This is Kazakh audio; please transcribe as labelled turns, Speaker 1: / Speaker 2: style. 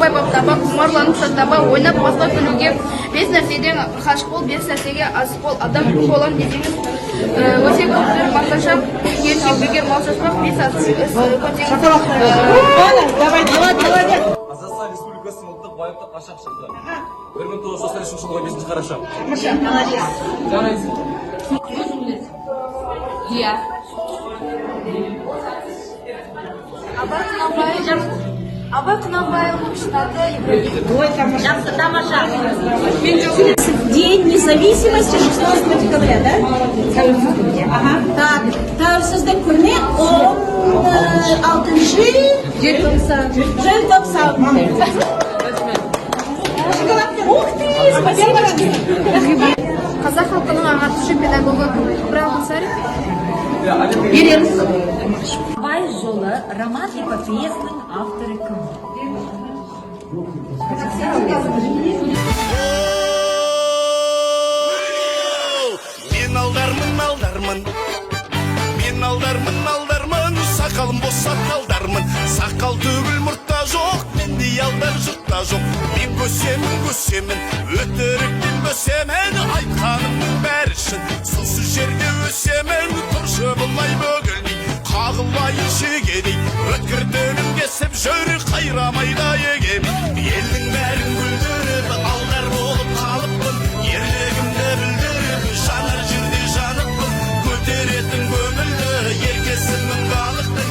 Speaker 1: абай баптаба, құмарланып шаттаба, ойнап басқа күлуге, 5 нәрседен қашық бол, 5 нәрсеге асық бол, адам болам десеңіз, өсек көптер мақташа, ерсек бегер мал шашпақ, 5
Speaker 2: Қазақстан Республикасының ұлттық байықты қашақ шықты. 1993 жылғы 5 қараша.
Speaker 1: Иә. Абай Құнанбайұлының штаты Жақсы, тамаша.
Speaker 3: День независимости 16 декабря, да? Ага. Так, тәуелсіздік күні 16 желтоқсан. Ух ты, спасибо.
Speaker 1: Қазақ халқының ағартушы педагогы Ибрahim Ансаров.
Speaker 3: Абай жолы роман эпопеясының авторы кім?
Speaker 4: Мен алдармын, сақалым босап қалдармын. Сақал төгіл мұртта жоқ, менде алдар жұртта жоқ. Мен көсемін, өтіріктен көсемін, айтқанымның бәрі шын. Сусыз жерде өсемін, тұршы болмай бөгілмей, қағылмай шегедей. Өткір дөнім кесіп жүр, қайрамайда егемей. Елдің бәрін күлдіріп, алдар болып қалыппын, ерлігімді білдіріп, жанар жерде жаныппын. Көтеретін көңілді, еркесімнің балықтың.